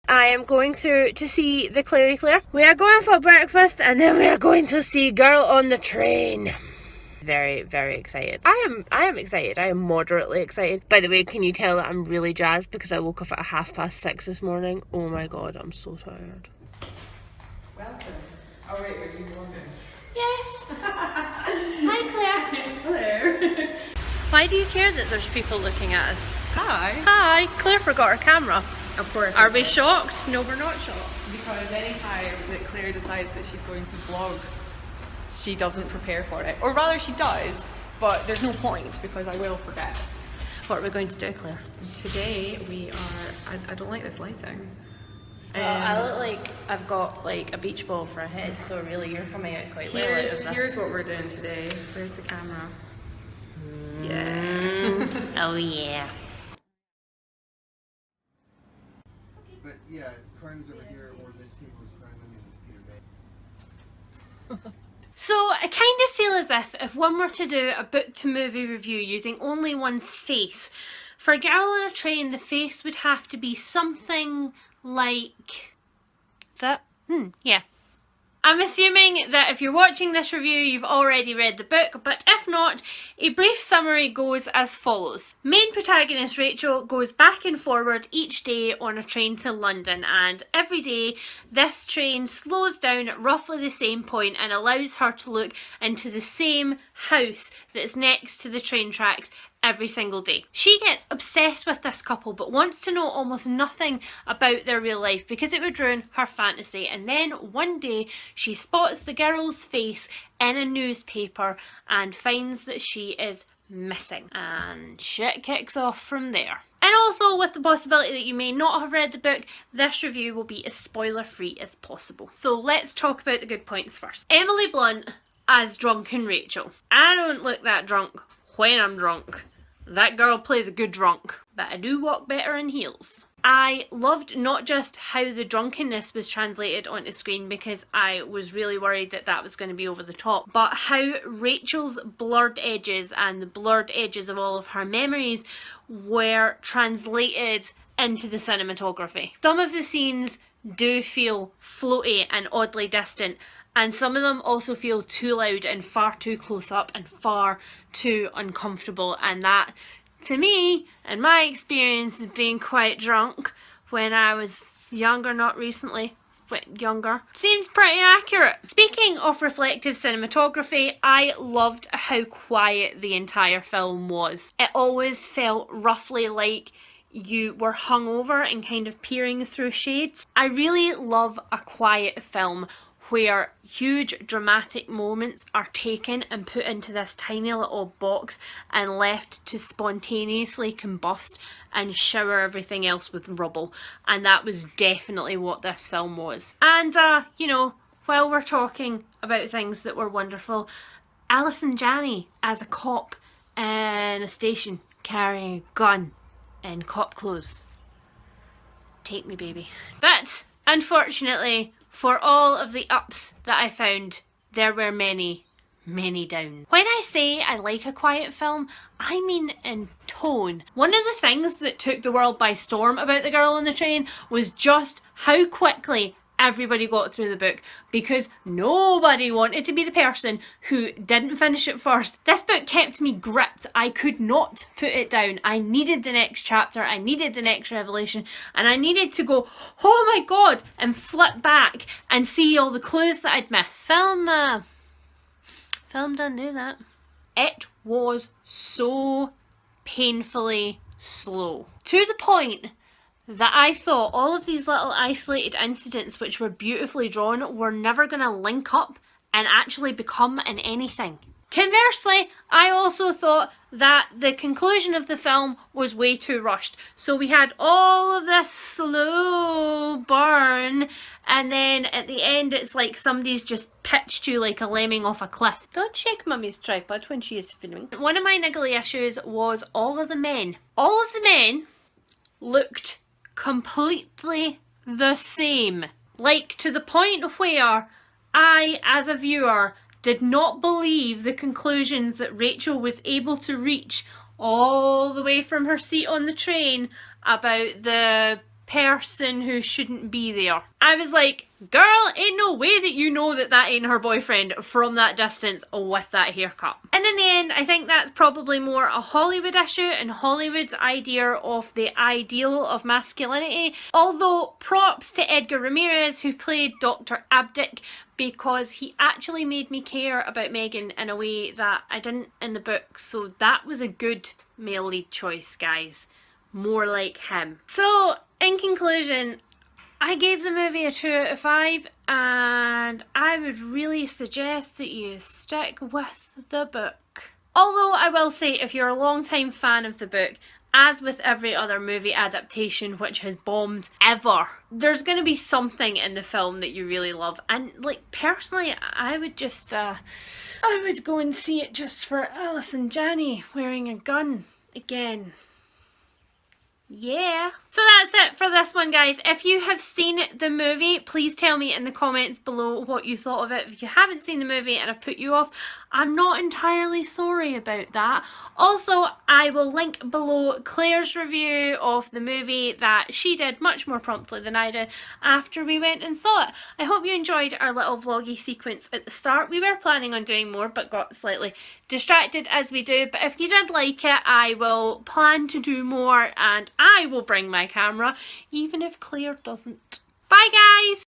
I am going through to see the Clary Claire. We are going for breakfast and then we are going to see Girl on the Train. Very, very excited. I am excited. I am moderately excited. By the way, can you tell that I'm really jazzed because I woke up at 6:30 this morning? Oh my god, I'm so tired. Welcome. Oh wait, are you vlogging? Yes. Hi Claire. Hello. Why do you care that there's people looking at us? Hi. Hi. Claire forgot her camera. Of course. Are we shocked? No, we're not shocked. Because any time that Claire decides that she's going to vlog, she doesn't prepare for it. Or rather she does, but there's no point because I will forget. What are we going to do, Claire? Today we are, I don't like this lighting. I look like I've got like a beach ball for a head, so really you're coming out quite well out of this. Here's what we're doing today. Where's the camera? Yeah. Oh yeah. But yeah, crime's over here, or this table is crime, I mean, it's Peter May. So I kind of feel as if one were to do a book to movie review using only one's face, for Girl on a Train the face would have to be something like... Is that? Yeah. I'm assuming that if you're watching this review you've already read the book, but if not, a brief summary goes as follows. Main protagonist Rachel goes back and forward each day on a train to London, and every day this train slows down at roughly the same point and allows her to look into the same house that's next to the train tracks every single day. She gets obsessed with this couple but wants to know almost nothing about their real life because it would ruin her fantasy, and then one day she spots the girl's face in a newspaper and finds that she is missing, and shit kicks off from there. And also, with the possibility that you may not have read the book, this review will be as spoiler free as possible. So let's talk about the good points first. Emily Blunt as drunken Rachel. I don't look that drunk when I'm drunk. That girl plays a good drunk, but I do walk better in heels. I loved not just how the drunkenness was translated onto screen, because I was really worried that that was going to be over the top, but how Rachel's blurred edges and the blurred edges of all of her memories were translated into the cinematography. Some of the scenes do feel floaty and oddly distant, and some of them also feel too loud and far too close up and far too uncomfortable, and that, to me, and my experience of being quite drunk when I was younger, not recently, but younger, seems pretty accurate. Speaking of reflective cinematography, I loved how quiet the entire film was. It always felt roughly like you were hungover and kind of peering through shades. I really love a quiet film where huge dramatic moments are taken and put into this tiny little box and left to spontaneously combust and shower everything else with rubble, and that was definitely what this film was. And you know, while we're talking about things that were wonderful, Alison Janney as a cop in a station carrying a gun in cop clothes. Take me, baby. But unfortunately, for all of the ups that I found, there were many, many downs. When I say I like a quiet film, I mean in tone. One of the things that took the world by storm about The Girl on the Train was just how quickly everybody got through the book, because nobody wanted to be the person who didn't finish it first. This book kept me gripped. I could not put it down. I needed the next chapter, I needed the next revelation, and I needed to go, oh my god, and flip back and see all the clues that I'd missed. Film didn't do that. It was so painfully slow, to the point that I thought all of these little isolated incidents which were beautifully drawn were never going to link up and actually become an anything. Conversely, I also thought that the conclusion of the film was way too rushed. So we had all of this slow burn, and then at the end it's like somebody's just pitched you like a lemming off a cliff. Don't shake mummy's tripod when she is filming. One of my niggly issues was all of the men. All of the men looked completely the same. Like, to the point where I, as a viewer, did not believe the conclusions that Rachel was able to reach all the way from her seat on the train about the person who shouldn't be there. I was like, girl, ain't no way that you know that that ain't her boyfriend from that distance with that haircut. And in the end, I think that's probably more a Hollywood issue and Hollywood's idea of the ideal of masculinity. Although props to Edgar Ramirez, who played Dr. Abdick, because he actually made me care about Megan in a way that I didn't in the book. So that was a good male lead choice, guys. More like him. So, in conclusion, I gave the movie a 2 out of 5, and I would really suggest that you stick with the book. Although I will say, if you're a long-time fan of the book, as with every other movie adaptation which has bombed ever, there's going to be something in the film that you really love. And like, personally, I would just, I would go and see it just for Alice and Janney wearing a gun again. Yeah. So that's it for this one, guys. If you have seen the movie, please tell me in the comments below what you thought of it. If you haven't seen the movie and I've put you off, I'm not entirely sorry about that. Also, I will link below Claire's review of the movie that she did much more promptly than I did after we went and saw it. I hope you enjoyed our little vloggy sequence at the start. We were planning on doing more but got slightly distracted as we do. But if you did like it, I will plan to do more and I will bring my camera even if Claire doesn't. Bye, guys!